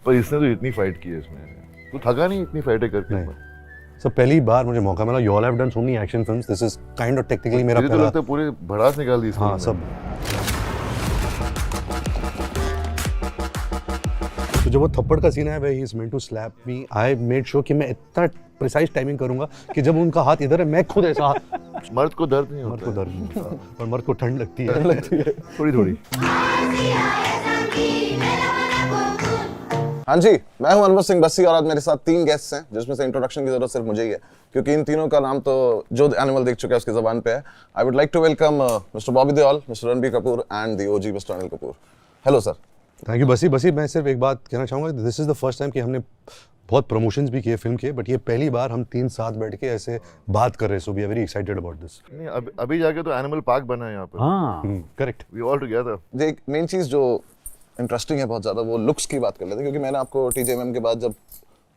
पर इसने तो इतनी फाइट की है इसमें, तो थका नहीं इतनी फाइटें करके। सो पहली बार मुझे मौका मिला, you all have done so many action films, this is kind of technically मेरा मुझे तो लगता है पूरे भड़ास निकाल दी इसमें। हाँ सब। तो जब वो थप्पड़ का सीन है where he is meant to slap me, I made sure कि मैं इतना प्रिसाइज टाइमिंग करूंगा कि जब उनका हाथ इधर है मैं खुद ऐसा हाथ। मर्द को दर्द नहीं होता, मर्द को दर्द नहीं होता और मर्द को ठंड लगती है थोड़ी थोड़ी। हाँ जी, मैं हूं अनवर सिंह बस्सी और आज मेरे साथ 3 गेस्ट्स हैं, जिसमें से इंट्रोडक्शन की जरूरत सिर्फ मुझे ही है, क्योंकि इन तीनों का नाम तो जो एनिमल देख चुका है उसकी ज़बान पे है। I would like to welcome mister Bobby Deol, mister Ranbir Kapoor and the OG mister Anil Kapoor. Hello sir. Thank you बसी। मैं सिर्फ एक बात कहना चाहूँगा, this is the first time कि हमने बहुत प्रमोशंस भी किए फिल्म के, बट ये पहली बार हम 3 साथ बैठ के ऐसे बात कर रहे हैं, so we are very excited about this. नहीं अभी जाके तो एनिमल पार्क बना है यहाँ पर। हाँ करेक्ट, वी ऑल टुगेदर। जो एक मेन चीज़ जो इंटरेस्टिंग है बहुत ज़्यादा, वो लुक्स की बात कर लेते हैं, क्योंकि मैंने आपको TJMM के बाद जब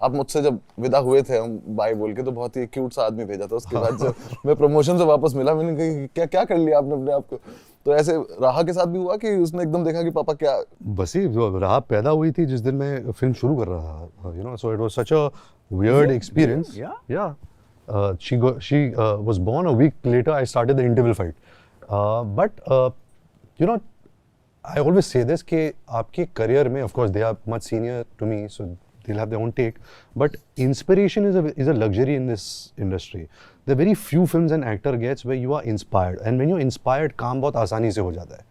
आप मुझसे जब विदा हुए थे हम बाय बोल के, तो बहुत ही क्यूट सा आदमी भेजा था। उसके बाद जब मैं प्रमोशन से वापस मिला, मैंने कहा क्या क्या कर लिया आपने अपने आप को। तो ऐसे राहा के साथ भी हुआ कि उसने एकदम देखा कि पापा क्या। बसी राह पैदा हुई थी जिस दिन मैं फिल्म शुरू कर रहा था, you know, so it was such a weird experience. या she was born a week later. I started the interval fight, but you know, I always say this कि आपके करियर में, of course they are much senior to me, so they'll have their own take, but inspiration is a luxury in this industry. There are very few films an actor gets where you are inspired, and when you're inspired, काम बहुत आसानी से हो जाता है।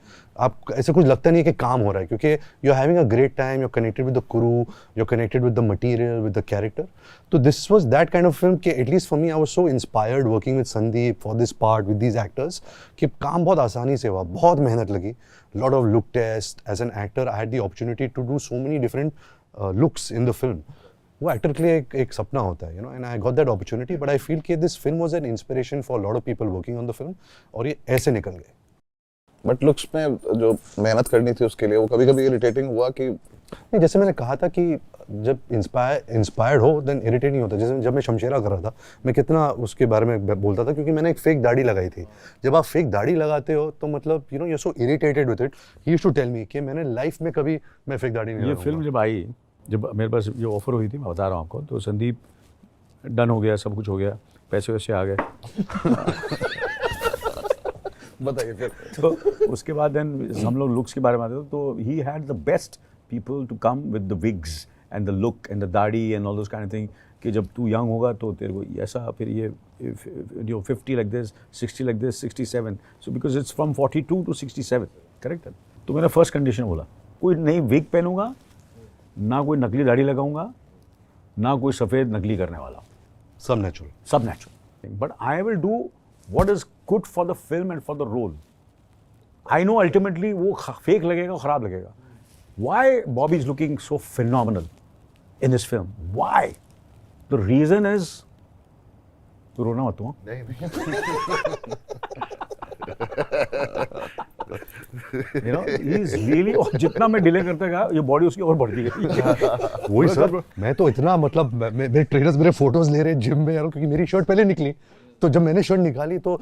आप ऐसे कुछ लगता नहीं है कि काम हो रहा है, क्योंकि you're having a great time, you're connected with the crew, you're connected with the material, with the character. So this was that kind of film कि at least for me, I was so inspired working with Sandeep for this part with these actors कि काम बहुत आसानी से हुआ, बहुत मेहनत लगी, lot of look tests. As an actor, I had the opportunity to do so many different looks in the film. वो एक्टर के लिए एक सपना होता है, you know, and I got that opportunity, but I feel कि this film was an inspiration for lot of people working on the film, और ये ऐसे निकल गए। बट लुक्स में जो मेहनत करनी थी उसके लिए, वो कभी कभी इरिटेटिंग हुआ कि नहीं, जैसे मैंने कहा था कि जब इंस्पायर्ड हो देन इरिटेट नहीं होता। जैसे जब मैं शमशेरा कर रहा था, मैं कितना उसके बारे में बोलता था, क्योंकि मैंने एक फेक दाढ़ी लगाई थी। जब आप फेक दाढ़ी लगाते हो तो मतलब you know you are so irritated with it, he used to tell me कि मैंने लाइफ में कभी मैं फेक दाढ़ी नहीं लगाऊंगा। ये फिल्म जब आई, जब मेरे पास जो ऑफर हुई थी, मैं बता रहा हूँ आपको, तो संदीप डन हो गया, सब कुछ हो गया, पैसे वैसे आ गए। बताइए फिर। तो उसके बाद देन हम लोग लुक्स के बारे में आते थे, तो he had the best people to come with the wigs and the look and the दाढ़ी and all those kind of thing, कि जब तू यंग होगा तो तेरे को ऐसा, फिर ये 50 like this, 60 like this, 67, so because it's from 42 to 67, correct है। तो मैंने फर्स्ट कंडीशन बोला, कोई नई विग पहनूंगा ना, कोई नकली दाढ़ी लगाऊंगा ना, कोई सफ़ेद नकली करने वाला, सब नेचुरल, सब natural. But I will do what is good for the film and for the role. I know ultimately वो फेक लगेगा, खराब लगेगा। Why Bobby is looking so phenomenal in this film? Why? The reason is, तू रोना मत तू। नहीं You know, he is really, और जितना मैं डिले करता गया ये बॉडी उसकी और बढ़ती गई। वही सर, मैं तो इतना मतलब मेरे ट्रेनर्स मेरे फोटोज ले रहे जिम में यार, क्योंकि मेरी शर्ट पहले निकली, तो जब मैंने शर्ट निकाली तो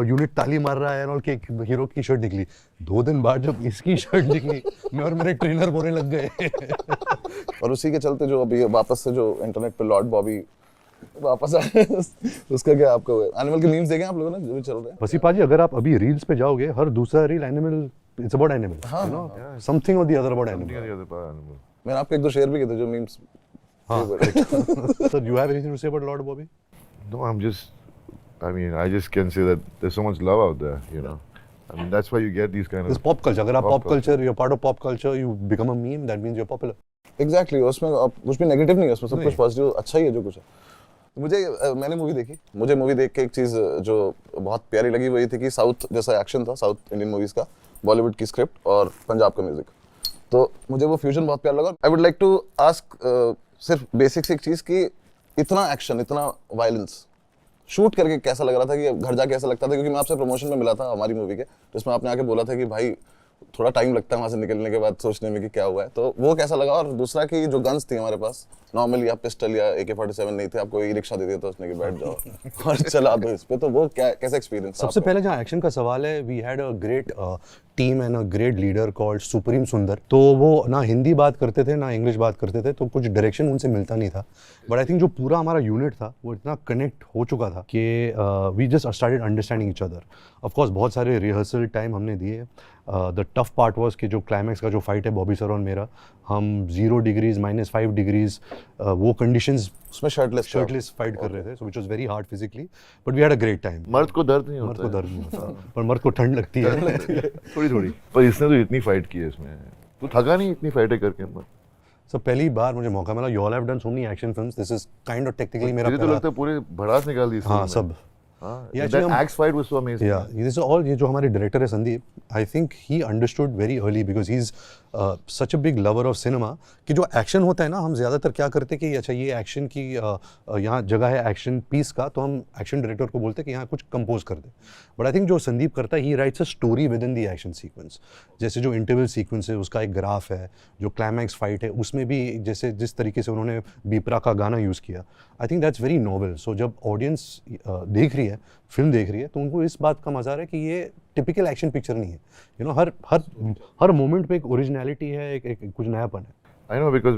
यूनिट ताली मार रहा है और कि हीरो की शर्ट निकली। 2 दिन बाद जब इसकी शर्ट निकली, मैं और मेरे ट्रेनर बोलने लग गए। और उसी के चलते जो अभी वापस से जो इंटरनेट पे लॉर्ड बॉबी वापस आए, उसका क्या आपको एनिमल के मीम्स देखे आप लोगों ने जो भी चल रहे हैं? बसी पाजी, अगर आप अभी रील्स पे जाओगे, हर दूसरा reel animal, it's about animal, you know, something और द अदर अबाउट एनिमल। मैंने आपको 1-2 शेयर भी किए थे जो मीम्स। हाँ sir, you have anything to say about lord Bobby? No, I just can say that there's so much love out there, you know. I mean, that's why you get these kind This of pop culture, अगर आप pop pop culture, you're part of pop culture, you become a meme, that means you're popular. Exactly, उसमें अब कुछ भी negative नहीं है, उसमें सब नहीं। कुछ पॉजिटिव अच्छा ही है जो कुछ है। मुझे मैंने मूवी देखी, मुझे मूवी देख के एक चीज़ जो बहुत प्यारी लगी वो ये थी कि साउथ जैसा एक्शन था, साउथ इंडियन मूवीज़ का, बॉलीवुड की स्क्रिप्ट और पंजाब का म्यूजिक, तो मुझे वो फ्यूजन बहुत प्यारा लगा। I would like to ask सिर्फ बेसिक्स एक चीज़ कि इतना एक्शन, इतना वायलेंस शूट करके कैसा लग रहा था, कि घर जाके ऐसा लगता था, क्योंकि मैं आपसे प्रमोशन में मिला था हमारी मूवी के, जिसमें आपने आके बोला था कि भाई थोड़ा टाइम लगता है वहाँ से निकलने के बाद सोचने में कि क्या हुआ है, तो वो कैसा लगा? और दूसरा कि जो गन्स थी हमारे पास, नॉर्मली आप पिस्टल या AK-47 नहीं थे, आपको ई रिक्शा दे दिया था उसने कि बैठ जाओ और चला दो इस पे, तो वो कैसा एक्सपीरियंस? सबसे पहले जहाँ एक्शन का सवाल है, we had a great team and a great leader called Supreme Sundar. तो वो ना हिंदी बात करते थे ना इंग्लिश बात करते थे, तो कुछ डायरेक्शन उनसे मिलता नहीं था। बट आई थिंक जो पूरा हमारा यूनिट था वो इतना कनेक्ट हो चुका था कि we just started understanding each other. Of course बहुत सारे रिहर्सल टाइम हमने दिए। द टफ पार्ट वाज कि जो क्लाइमैक्स का जो फाइट है बॉबी सर और मेरा, हम 0 डिग्रीज -5 डिग्रीज वो कंडीशंस उसमें शर्टलेस फाइट कर रहे थे, so which was very hard physically, but we had a great time. Mard Ko दर्द नहीं मर्द होता को है। दर्द नहीं होता पर मर्द को ठंड लगती है। थोड़ी थोड़ी, पर इसने तो इतनी फाइट की है इसमें, तू थका नहीं इतनी फाइटें करके? सो पहली बार मुझे मौका मिला। You all have done so many action films, this is kind of technically मेरा मुझे तो पहला। लगता है पूरे भड़ास निकाल दी इस हाँ फिल्म में। सब। हाँ, Yeah, that actually हम- axe fight was so amazing. या दिस ऑल, ये जो हमारे डायरेक्टर है Sandeep, I think he understood very early because he is such a big lover of cinema कि जो एक्शन होता है ना, हम ज़्यादातर क्या करते कि अच्छा ये एक्शन की यहाँ जगह है एक्शन पीस का, तो हम एक्शन डायरेक्टर को बोलते हैं कि यहाँ कुछ कंपोज कर दे। बट आई थिंक जो संदीप करता है, ही rights a story with in the action sequence. जैसे जो इंटरवल सीक्वेंस है उसका एक ग्राफ है, जो क्लाइमैक्स फाइट है उसमें भी जैसे जिस तरीके से उन्होंने बीपरा का गाना यूज़ किया, I think that's very noble. So जब ऑडियंस देख रही है, फिल्म देख रही है, तो उनको इस बात का मजा आ रहा है कि ये टिपिकल एक्शन पिक्चर नहीं है। यू नो, हर मोमेंट पे एक ओरिजिनलिटी है, एक कुछ नयापन है। आई नो, बिकॉज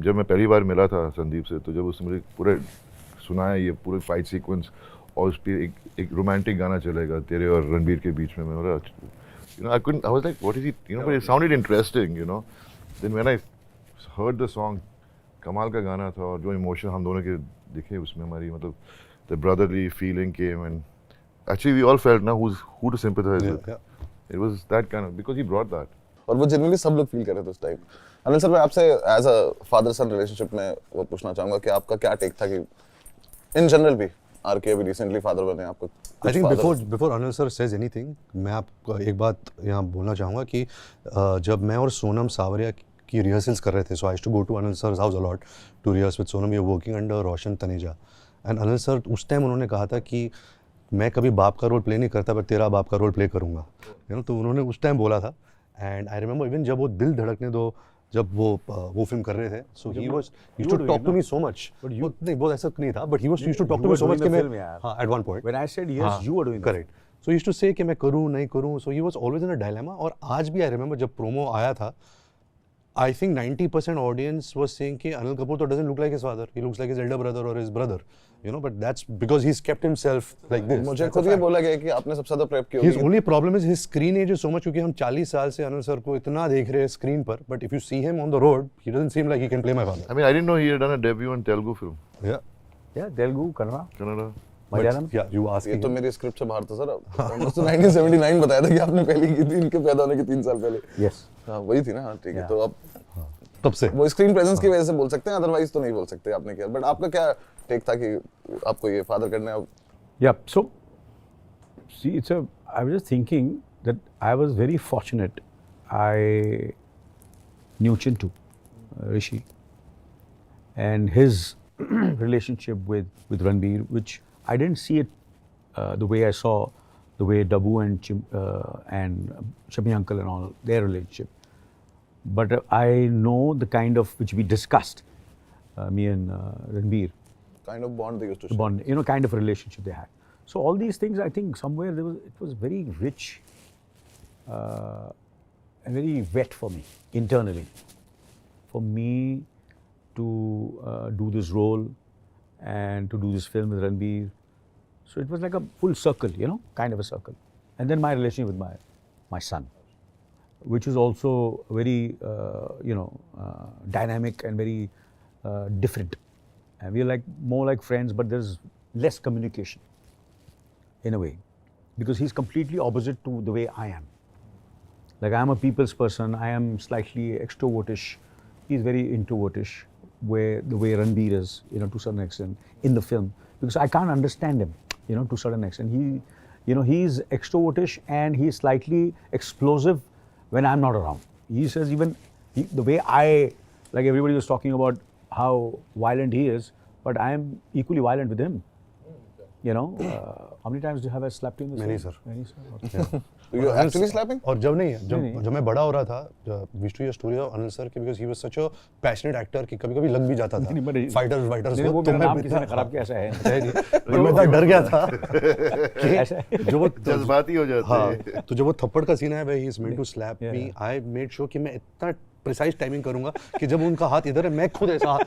जब मैं पहली बार मिला था संदीप से, तो जब उसने मुझे पूरे सुनाया ये पूरे फाइट सीक्वेंस, और उस पर एक रोमांटिक गाना चलेगा तेरे और रणबीर के बीच में, मैं you know I was like what is it, you know, but it sounded interesting, you know. Then when I heard the song, कमाल का गाना था, और जो इमोशन हम दोनों के दिखे उसमें, हमारी मतलब the brotherly feeling came, and actually we all felt now who to sympathize with. It was that kind of, because he brought that. और वो जेन्युइनली सब लोग फील कर रहे थे उस टाइम। अनिल सर, मैं आपसे as a father son relationship में वो पूछना चाहूंगा कि आपका क्या टेक था कि इन जनरल भी आरके अभी रिसेंटली फादर बने, आपको I think before Anil sir says anything, मैं आपको एक बात यहाँ बोलना चाहूँगा कि जब मैं और सोनम सावरिया की रिहर्सल्स कर रहे थे, so I used to go to Anil sir's house a lot to rehearse with Sonam. We are working under Roshan Taneja, and Anil sir उस टाइम उन्होंने कहा था कि मैं कभी बाप का रोल प्ले नहीं करता, पर तेरा बाप का रोल प्ले करूँगा, यू नो। तो उन्होंने उस टाइम बोला था, एंड आई रिमेंबर इवन जब वो दिल धड़कने दो, जब वो फिल्म कर रहे थे, so he was used to talk to me so much. नहीं, वो ऐसा नहीं था, but he was used to talk to me so much कि मैं, हाँ, at one point When I said yes, you were doing that. Correct. So he used to say कि मैं करूँ नहीं करूँ, so he was always in a dilemma. और आज भी आई रिमेंबर जब प्रोमो आया था, I think 90% audience was saying कि Anil Kapoor तो doesn't look like his father, he looks like his elder brother or his brother, you know, but that's because he's kept himself like this. मुझे खुद ये बोला गया कि आपने सबसे ज्यादा प्रेप की His होगी। only problem is his screen age is so much, क्योंकि हम 40 साल से अनिल सर को इतना देख रहे हैं स्क्रीन पर, but if you see him on the road, he doesn't seem like he can play my father. I mean, I didn't know he had done a debut in Telugu film, Yeah. Yeah, Telugu, Kannada, Kannada. Malayalam. Yeah, you ask ये him. तो मेरी script से बाहर था sir. मुझे 1979 बताया था कि आपने पहली की थी इनके पैदा होने के 3 साल पहले। Yes. हाँ, वही थी ना। हाँ, ठीक है। तो अब तब से वो स्क्रीन प्रेजेंस की वजह से बोल सकते हैं, अदरवाइज तो नहीं बोल सकते आपने किया। बट आपका क्या टेक था कि आपको ये फादर करना है? Yeah. So, see, I was just thinking that I was very fortunate. I knew Chintu, Rishi, and his relationship with Ranbir, which I didn't see it the way I saw the way Dabu and Shami uncle and all their relationship. But I know the kind of which we discussed, me and Ranbir, kind of bond they used to the bond, you know, kind of relationship they had. So all these things, I think somewhere it was very rich and very wet for me internally, for me to do this role and to do this film with Ranbir. So it was like a full circle, you know, kind of a circle. And then my relationship with my son, which is also very, dynamic and very different. And we are like more like friends, but there's less communication in a way, because he's completely opposite to the way I am. Like, I'm a people's person, I am slightly extrovertish, he's very introvertish, where the way Ranbir is, you know, to a certain extent in the film, because I can't understand him, you know, to a certain extent. He's extrovertish and he's slightly explosive when I'm not around. He says the way like everybody was talking about how violent he is, but I am equally violent with him. You know, how many times have I slapped you in the Many, scene? sir. Many, sir. Okay. You actually slapping? और जब नहीं नहीं। जब मैं बड़ा हो रहा था wish to your story of Anil sir के because he was such a passionate actor कि कभी-कभी लग भी जाता नहीं, but था it- फाइटर्स नहीं, वो को मेरा नाम किसी ने खराब किया, ऐसा है है नहीं पर मैं इतना डर गया था कि ऐसा है। जो वो जज्बाती हो जाते हैं। हाँ तो जब वो थप्पड़ का सीन है way he is meant to slap Yeah. Me I made sure कि मैं इतना प्रिसाइज टाइमिंग करूंगा कि जब उनका हाथ इधर है मैं खुद ऐसा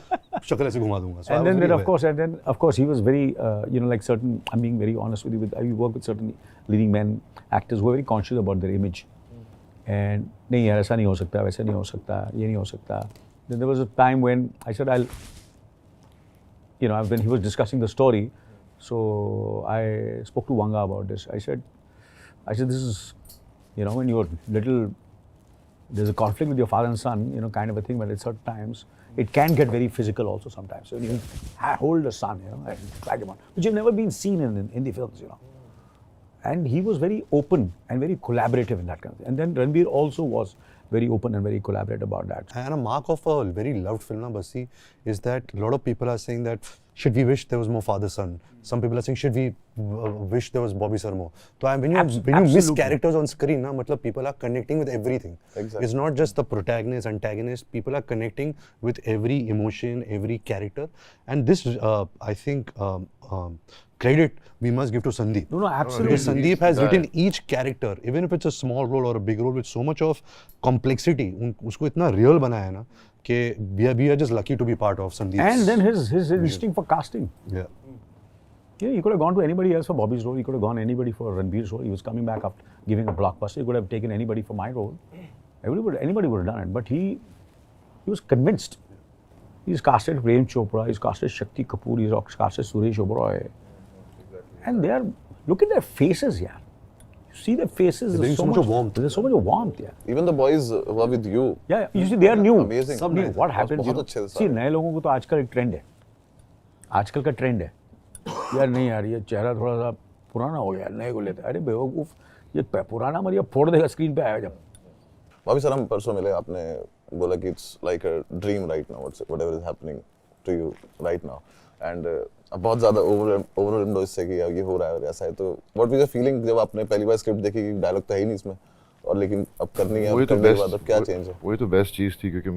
शक्ल ऐसे घुमा दूंगा. So I And was then, very of aware. course, and then of course he was very, you know, like certain. I'm being very honest with you. I work with certain leading men actors who are very conscious about their image. And नहीं यार ऐसा नहीं हो सकता, वैसा नहीं हो सकता, ये नहीं हो सकता. Then there was a time when I said I'll, you know, when he was discussing the story, so I spoke to Wanga about this. I said this is, you know, when you're little, there's a conflict with your father and son, you know, kind of a thing. But at certain times, it can get very physical also sometimes. So when you hold a son, you know, and drag him on, which have never been seen in the films, you know. And he was very open and very collaborative in that kind of thing. And then Ranbir also was very open and very collaborative about that. And a mark of a very loved film, na Basi, is that a lot of people are saying that should we wish there was more father-son? Some people are saying should we wish there was Bobby Sir more? So when you miss Absolutely. characters on screen, na, matlab people are connecting with everything. Exactly. It's not just the protagonist, antagonist. People are connecting with every emotion, every character, and this I think credit we must give to Sandeep. No, absolutely. Because Sandeep has Yeah. written each character, even if it's a small role or a big role, with so much of complexity. उसको इतना real बनाया है ना कि we are just lucky to be part of Sandeep's. And then his instinct for casting. Yeah. Yeah, he could have gone to anybody else for Bobby's role. He could have gone anybody for Ranbir's role. He was coming back after giving a blockbuster. He could have taken anybody for my role. Anybody would have done it. But he was convinced. He's casted Prem Chopra. He's casted Shakti Kapoor. He's casted Suresh Oberoi. And they are, look at their faces, yeah. You see their faces. They bring so much warmth. There's so much warmth, yeah. Even the boys who are with you. Yeah, you see, they are new. Amazing. सब new. What happens? बहुत You know, अच्छे से see, सारे। नए लोगों को तो आजकल एक ट्रेंड है. आजकल का ट्रेंड है. यार नहीं यार ये चेहरा थोड़ा सा पुराना हो गया, नए को लेते. अरे बेवकूफ, ये पुराना मर, ये फोड़ देगा स्क्रीन पे आएगा जब. Bobby sir, हम परसों मिले, आपने बोला कि it's like a dream right now, whatever is happening to you right now, and बहुत ज़्यादा overwhelmed इससे कि ये हो रहा है और ऐसा है. तो what was your feeling जब आपने पहली बार स्क्रिप्ट देखी कि डायलॉग तो है ही नहीं इसमें और लेकिन अब करनी है, वही अब तो करने के बाद अब क्या बेस्ट चेंज है? वही तो बेस्ट चीज़ थी क्योंकि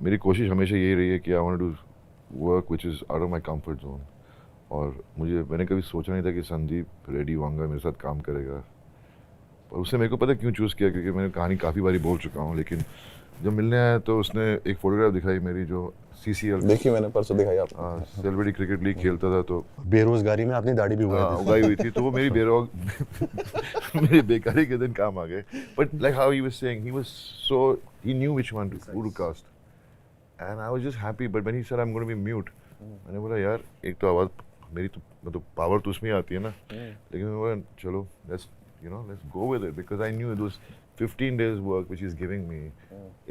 मेरी कोशिश हमेशा यही रही है कि I want to work which is out of my comfort zone. और मैंने कभी सोचा नहीं था कि संदीप रेड्डी वांगा मेरे साथ काम करेगा. और उसने मेरे को पता क्यों चूज़ किया, क्योंकि मैंने कहानी काफ़ी बारी बोल चुका हूँ. लेकिन जब मिलने आया तो उसने एक फ़ोटोग्राफ दिखाई मेरी जो CCL देखी मैंने परसों दिखाई आपने. सेलिब्रिटी क्रिकेट लीग खेलता था तो बेरोजगारी में अपनी दाढ़ी भी उगाई थी. उगाई हुई थी. तो वो मेरी मेरी बेकारी के दिन काम आ गए. But like how he was saying, he was so, he knew which one to cast and I was just happy. But when he said I am going to be mute, मैंने बोला यार एक तो आवाज़ मेरी तो मतलब पावर तो उसमें आती है ना. लेकिन मैं बोला चलो let's go with it, because I knew those 15 days work which he's giving me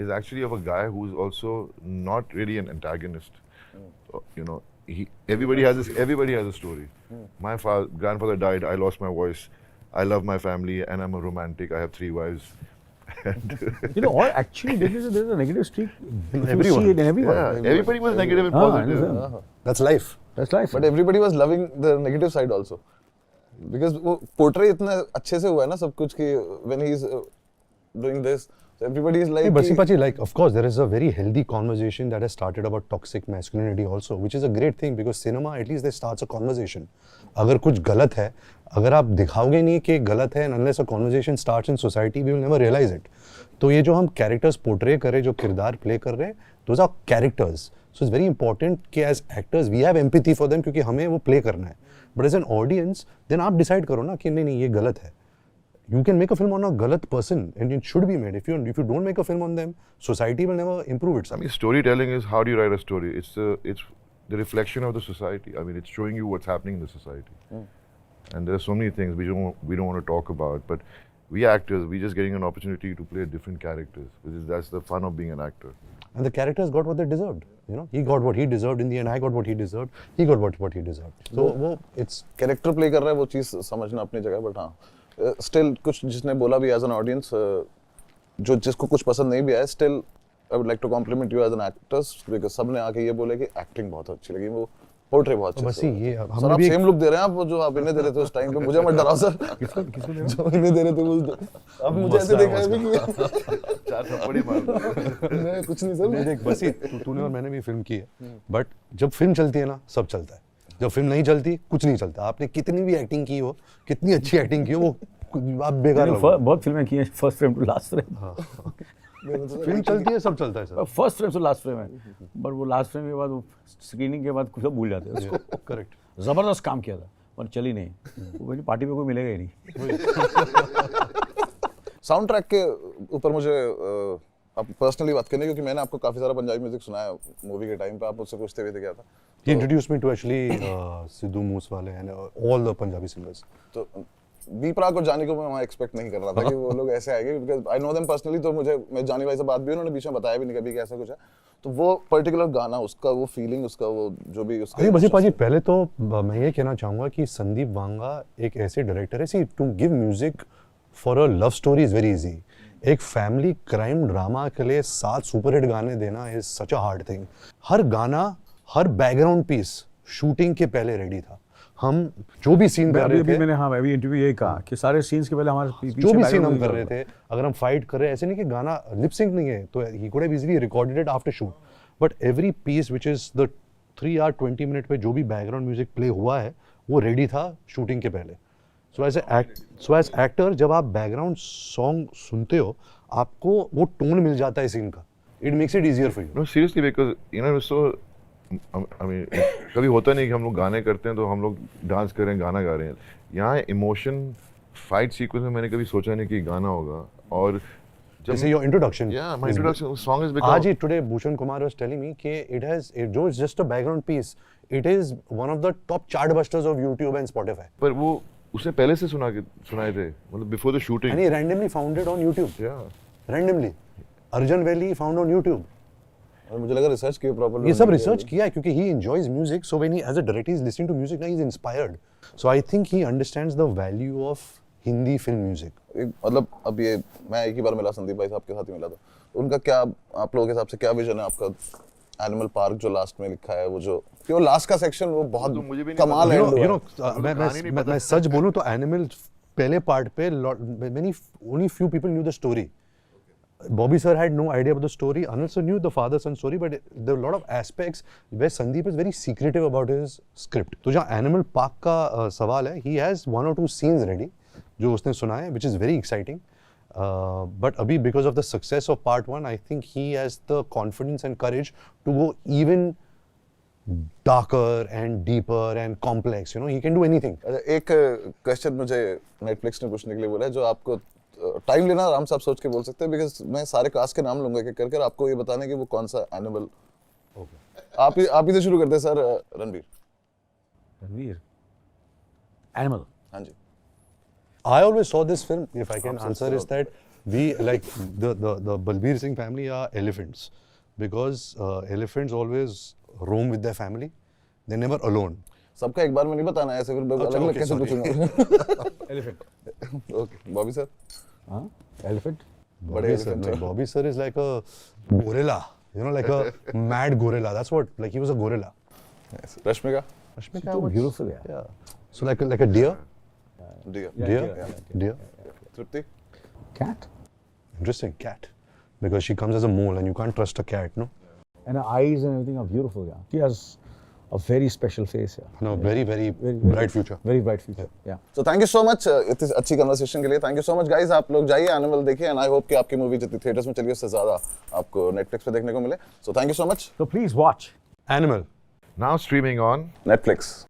is actually of a guy who's also not really an antagonist. You know, everybody has a story. My grandfather died, I lost my voice, I love my family, and I'm a romantic, I have 3 wives. You know, or actually there's a negative streak. If you everyone. see it in everyone. Yeah, everybody was negative and Ah, positive. understand. That's life. That's life. But everybody was loving the negative side also, because वो portray इतना अच्छे से हुआ है ना सब कुछ कि when he is doing this, so everybody is like Hey, Basi Pachi, like, of course, there is a very healthy conversation that has started about toxic masculinity also, which is a great thing because cinema, at least, there starts a conversation. अगर कुछ गलत है, अगर आप दिखाओगे नहीं कि गलत है, unless a conversation starts in society, we will never realize it. तो ये जो हम characters portray कर रहे, जो किरदार play कर रहे, those are characters. So it's very important कि as actors we have empathy for them क्योंकि हमें वो play करना है. But as an audience, then आप decide करो ना कि नहीं ये गलत है. You can make a film on a galat person and it should be made. If you don't make a film on them, society will never improve I itself. mean, storytelling is how do you write a story? It's the reflection of the society. I mean, it's showing you what's happening in the society. And there are so many things we don't want to talk about, but we actors, we just getting an opportunity to play different characters. That's the fun of being an actor. And the characters got what they deserved. You know, he got what he deserved in the end. I got what he deserved. He got what he deserved. So it's character play कर रहा है वो चीज़ समझना अपनी जगह. But हाँ, still कुछ जिसने बोला भी एज एन ऑडियंस, जो जिसको कुछ पसंद नहीं भी आया, still I would like to compliment you as an actress, because सबने आके ये बोले कि एक्टिंग बहुत अच्छी लगी. वो पोर्ट्रे बहुत अच्छे बस से ये हुआ। हमने सर आप भी सेम लुक दे रहे हैं, आप वो जो आप इन्हें दे रहे थे उस टाइम पे, मुझे मत डराओ सर। किसको किसको दे रहे हो? जो इन्हें दे रहे थे वो आप मुझे ऐसे देखा है भी कि चार थप्पड़ ही मार दो। मैं कुछ नहीं सर। नहीं देख बस ही तूने और मैंने भी फिल्म की है, बट जब फिल्म चलती है ना सब चलता है, जब फिल्म नहीं चलती कुछ नहीं चलता। आपने कितनी भी एक्टिंग की हो, कितनी अच्छी एक्टिंग की हो, वो आप बेकार मैंने लगोगे। बहुत फिल्में की हैं, first frame to last frame, film चलती है सब चलता है सर। फर्स्ट फ्रेम से लास्ट फ्रेम है, बट वो लास्ट फ्रेम के बाद वो स्क्रीनिंग के बाद कुछ सब भूल जाते हैं उसको। करेक्ट। जबरदस्त काम किया था पर चली नहीं, वो मेरी पार्टी में कोई मिलेगा ही नहीं। साउंड ट्रैक के ऊपर मुझे आप पर्सनली बात करनी है, क्योंकि मैंने आपको काफी सारा पंजाबी म्यूजिक सुनाया मूवी के टाइम पे, आप मुझसे पूछते हुए थे क्या था। He introduced me to actually Sidhu Moosewale and all the Punjabi singers. तो बी प्राक और जानी को मैं वहाँ एक्सपेक्ट नहीं कर रहा था कि वो लोग ऐसे आएंगे, because I know them personally. तो मैं जानी भाई से बात भी, उन्होंने बीच में बताया भी नहीं कभी कि ऐसा कुछ है। तो वो पर्टिकुलर गाना, उसका वो फीलिंग, उसका वो जो भी उसका अरे बसी पाजी, पहले तो मैं ये कहना चाहूँगा कि संदीप वांगा एक ऐसे डायरेक्टर है, see to give music for a love story is very easy. एक फैमिली क्राइम ड्रामा के लिए 7 सुपरहिट गाने देना is such a hard thing. हर गाना, हर बैकग्राउंड पीस शूटिंग के पहले रेडी था। हम जो भी सीन कर रहे थे, मैंने हाँ अभी इंटरव्यू यही कहा कि सारे सीन्स के पहले हमारे पीछे जो भी सीन हम background कर रहे थे, अगर हम फाइट कर रहे हैं, ऐसे नहीं कि गाना लिप सिंक नहीं है, तो he could have easily recorded it after shoot, but every piece which is the 3 hour 20 minute पे जो भी बैकग्राउंड म्यूजिक प्ले हुआ है वो रेडी था शूटिंग के पहले। सो एज एक्टर जब आप बैकग्राउंड सॉन्ग सुनते हो, आपको वो टोन मिल जाता है सीन का, it makes it easier for you. No, seriously, because you know, so I mean, कभी होता नहीं कि हम लोग गाने करते हैं तो हम लोग डांस कर रहे हैं, गाना गा रहे हैं। यहाँ इमोशन फाइट सीक्वेंस में मैंने कभी सोचा नहीं कि गाना होगा। और जैसे your introduction, yeah, my introduction song is because आज ही today Bhushan Kumar was telling me कि it जो is just a background piece, it is one of the top chart busters of YouTube and Spotify, पर वो उसने पहले से सुनाए थे, मतलब before the shooting. and he randomly found it on YouTube. Yeah. Randomly, Arjun Valley found on YouTube. और मुझे लगा रिसर्च किया प्रॉपर। ये सब रिसर्च किया है क्योंकि he enjoys music, so when he as a director is listening to music, now he's inspired. So I think he understands the value of Hindi film music. मतलब अब ये मैं एक ही बार मिला संदीप भाई साहब के साथ ही मिला था, उनका क्या, आप लोगों के हिसाब से क्या विजन है आपका एनिमल पार्क जो लास्ट में लिखा है, वो जो कि वो लास्ट का सेक्शन वो बहुत तो मुझे भी नहीं कमाल है। You know, कहानी नहीं मैं सच बोलूं तो Animal पहले पार्ट पे only few people knew the story. Bobby sir had no idea about the story. Anil sir knew the father-son story, but there were a lot of aspects where Sandeep is very secretive about his script. तो जहाँ Animal Park का सवाल है, he has 1 or 2 scenes ready जो उसने सुना है, which is very exciting. But अभी because of the success of part 1, I think he has the confidence and courage to go even darker and deeper and complex. You know, he can do anything. अच्छा, एक question मुझे Netflix ने पूछने के लिए बोला है, जो आपको टाइम लेना आराम से आप सोच के बोल सकते हैं, बिकॉज मैं सारे कास्ट के नाम लूंगा एक कर आपको ये बताना है कि वो कौन सा एनिमल। आप ही से शुरू करते हैं सर। रणबीर। रणवीर, एनिमल। हाँ जी। I always saw this film, if I can answer, is that we like the Balbir Singh family are elephants, because elephants always roam with their family. They're never alone. सबका एक बार में नहीं बताना है, ऐसे फिर अच्छा, अलग-अलग okay, कैसे sorry. पूछूंगा। एलिफेंट। Okay, Bobby sir. हाँ, एलिफेंट। बड़े Bobby sir, elephant no, हैं। Bobby sir is like a gorilla, you know, like a mad gorilla. That's what, like he was a gorilla. Rashmika. Rashmika So was- beautiful, yeah. Yeah. So like a deer. Deer. Deer. Deer. Tripti. Cat. Interesting. Cat. Because she comes as a mole, and you can't trust a cat, no? And her eyes and everything are beautiful, yeah. She has a very special face, yeah. No, very, very Very bright future. Very bright future, yeah. So thank you so much इतनी अच्छी conversation के लिए। Thank you so much guys. आप लोग जाइए animal देखिए, and I hope कि आपकी मूवी जितनी थिएटर्स में चली उससे ज्यादा आपको नेटफ्लिक्स पे देखने को मिले। So thank you so much. So please watch. Animal. now streaming on Netflix.